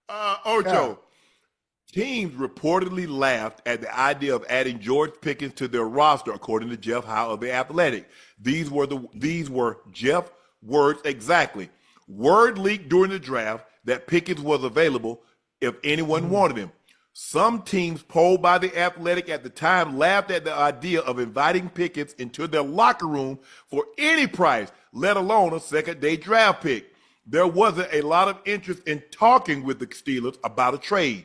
Yeah. Ocho, teams reportedly laughed at the idea of adding George Pickens to their roster, according to Jeff Howe of The Athletic. These were Jeff words exactly. Word leaked during the draft that Pickens was available if anyone wanted him. Some teams polled by The Athletic at the time laughed at the idea of inviting Pickens into their locker room for any price, let alone a second-day draft pick. There wasn't a lot of interest in talking with the Steelers about a trade.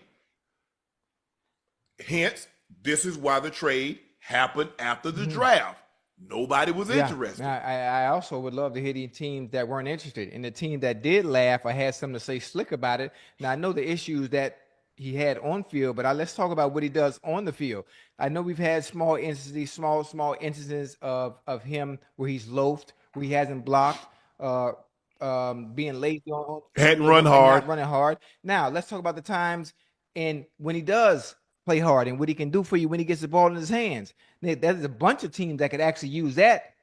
Hence, this is why the trade happened after the draft. Nobody was interested. Now, I also would love to hear the teams that weren't interested. And the team that did laugh or had something to say slick about it. Now, I know the issues that he had on field, but let's talk about what he does on the field. I know we've had small instances of him where he's loafed, where he hasn't blocked, being lazy on Hadn't run hard. not running hard. Now, let's talk about the times and when he does play hard and what he can do for you when he gets the ball in his hands. There's a bunch of teams that could actually use that.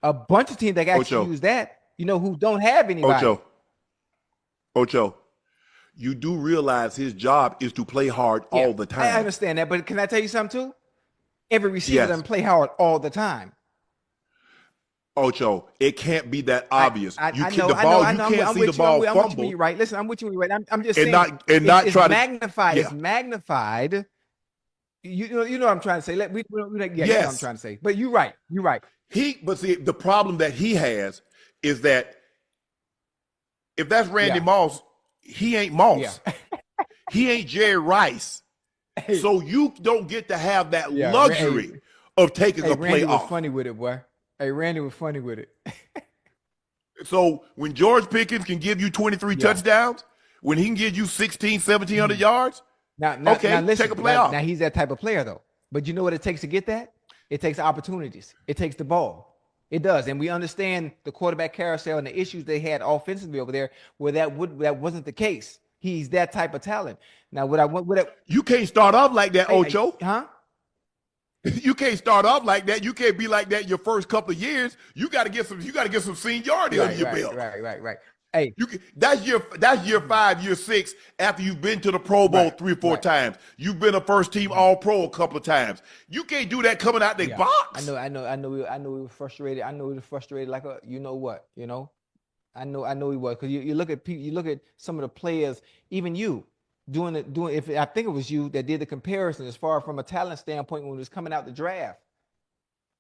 A bunch of teams that can actually use that, who don't have anybody. Ocho, you do realize his job is to play hard all the time. I understand that, but can I tell you something too? Every receiver doesn't play hard all the time. Ocho, it can't be that obvious. I know. You can't see the ball fumble. I'm with you, right? Listen, I'm with you, right? I'm just saying. It's magnified. It's magnified. You know what I'm trying to say. Yes. What I'm trying to say. But you're right. You're right. But see, the problem that he has is that if that's Randy Moss, he ain't Moss. Yeah. He ain't Jerry Rice. So you don't get to have that luxury of taking a play Randy off. was funny with it, boy. Randy was funny with it. So when George Pickens can give you 23 touchdowns, when he can give you 1,700 yards, now listen, take a play off. Now he's that type of player, though. But you know what it takes to get that? It takes opportunities. It takes the ball. It does. And we understand the quarterback carousel and the issues they had offensively over there where that wasn't the case. He's that type of talent. Now, you can't start off like that, Ocho. Huh? You can't start off like that. You can't be like that your first couple of years. You got to get some seniority under your belt. Right. Hey, that's year 5, year 6 after you've been to the Pro Bowl 3 or 4 times. You've been a first team All Pro a couple of times. You can't do that coming out the box. I know. We were frustrated. I know he was frustrated. Like you know what? I know he was, because you look at people. You look at some of the players. Even you doing. If I think it was you that did the comparison as far from a talent standpoint when it was coming out the draft.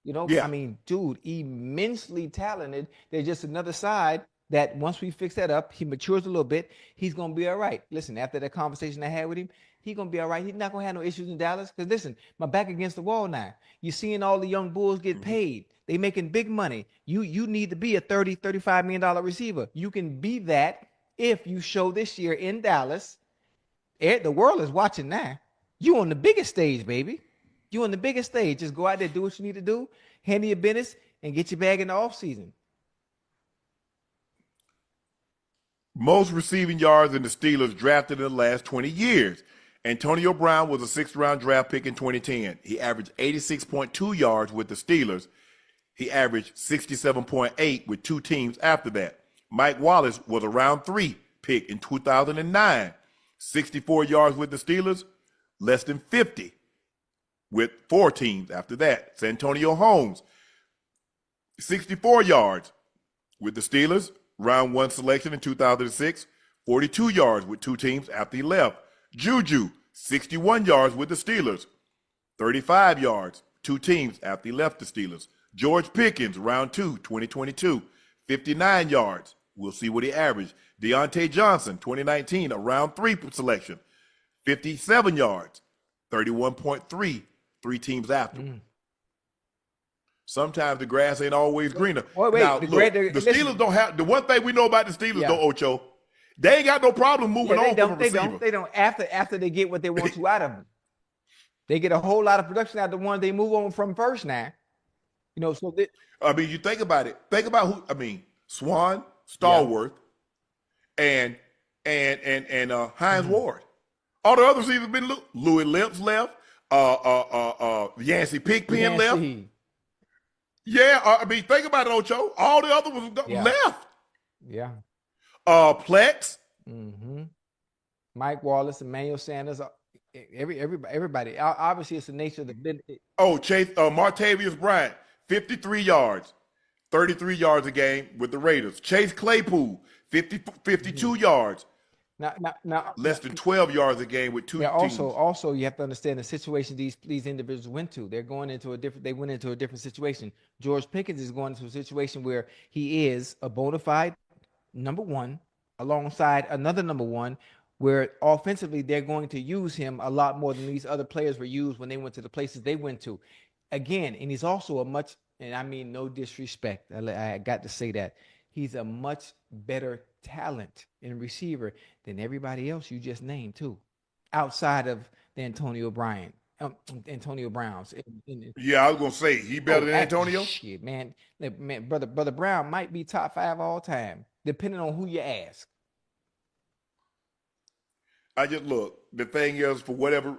I mean, dude, immensely talented. They're just another side. That once we fix that up, he matures a little bit, he's going to be all right. Listen, after that conversation I had with him, he's going to be all right. He's not going to have no issues in Dallas. Because listen, my back against the wall now. You're seeing all the young bulls get paid. They making big money. You need to be a $30, $35 million receiver. You can be that if you show this year in Dallas. The world is watching now. You on the biggest stage, baby. You on the biggest stage. Just go out there, do what you need to do, handle your business, and get your bag in the offseason. Most receiving yards in the Steelers drafted in the last 20 years. Antonio Brown was a 6th-round draft pick in 2010. He averaged 86.2 yards with the Steelers. He averaged 67.8 with 2 teams after that. Mike Wallace was a round 3 pick in 2009. 64 yards with the Steelers, less than 50 with 4 teams after that. Santonio Holmes, 64 yards with the Steelers, round 1 selection in 2006, 42 yards with 2 teams after he left. Juju, 61 yards with the Steelers, 35 yards, 2 teams after he left the Steelers. George Pickens, round 2, 2022, 59 yards. We'll see what he averaged. Deontay Johnson, 2019, a round 3 selection, 57 yards, 31.3, 3 teams after. Sometimes the grass ain't always greener. Now, the Steelers don't have – the one thing we know about the Steelers, though, Ocho, they ain't got no problem moving on from a receiver. They don't. After they get what they want to out of them. They get a whole lot of production out of the one they move on from first now. You think about it. Think about who – Swan, Stallworth, and Hines Ward. All the other receivers have been Louis Lips left, Yancey Pigpen left. Yeah, think about it, Ocho. All the other ones left. Yeah. Plex. Mike Wallace, Emmanuel Sanders, everybody. Obviously, it's the nature of the business. Oh, Martavius Bryant, 53 yards, 33 yards a game with the Raiders. Chase Claypool, 52 yards, Now, less than 12 yards a game with two yeah. teams. Also, you have to understand the situation these individuals went to. They went into a different situation. George Pickens is going into a situation where he is a bona fide number one alongside another number one, where offensively they're going to use him a lot more than these other players were used when they went to the places they went to. Again, and he's also and I mean no disrespect, I got to say that, he's a much better talent in receiver than everybody else you just named too, outside of the Antonio Browns. Yeah, I was gonna say he better than Antonio. Shit, man, brother Brown might be top 5 all time, depending on who you ask. I just look. The thing is, for whatever,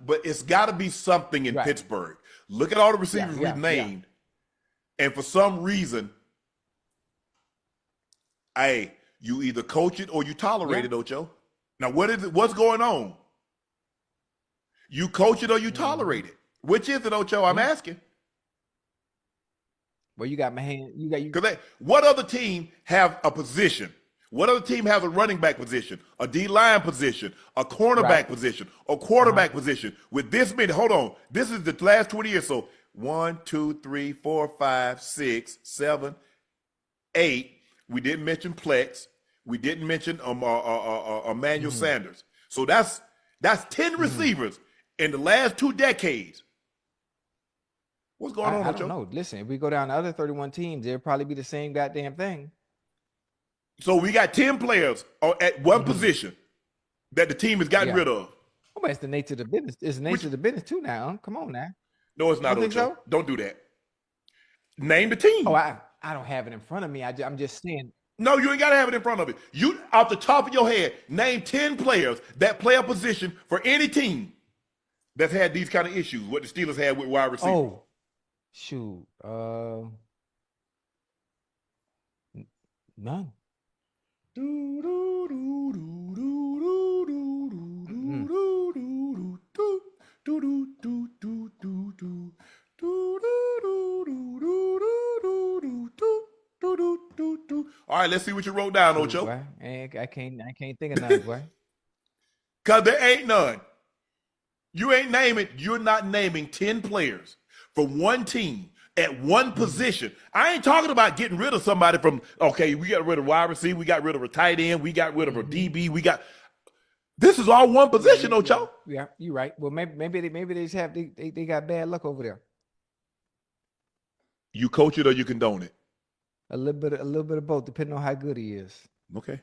but it's got to be something in Pittsburgh. Look at all the receivers we've named, and for some reason, hey, you either coach it or you tolerate it, Ocho. Now, what is it? What's going on? You coach it or you tolerate it? Which is it, Ocho? I'm asking. Well, you got my hand. Because what other team have a position? What other team has a running back position, a D-line position, a cornerback position, a quarterback position with this many? Hold on. This is the last 20 years. So 1, 2, 3, 4, 5, 6, 7, 8. We didn't mention Plex. We didn't mention Emmanuel Sanders. So that's 10 receivers in the last 2 decades. What's going on, I don't know. Listen, if we go down to other 31 teams, it'll probably be the same goddamn thing. So we got 10 players at one position that the team has gotten rid of. Oh, but it's the nature of the business. It's the nature of the business too now. Come on now. No, it's not, Ocho. So? Don't do that. Name the team. Oh, I don't have it in front of me. I'm just saying. No, you ain't got to have it in front of you. You, off the top of your head, name 10 players that play a position for any team that's had these kind of issues, what the Steelers had with wide receivers. Oh, shoot. None. All right, let's see what you wrote down, Ocho. Boy, I can't think of none, boy. Cause there ain't none. You're not naming 10 players for one team at one position. I ain't talking about getting rid of somebody from, okay, we got rid of wide receiver, we got rid of a tight end, we got rid of a DB, this is all one position, Ocho. Yeah, you're right. Well, maybe they just have they got bad luck over there. You coach it or you condone it? A little bit of both, depending on how good he is. Okay.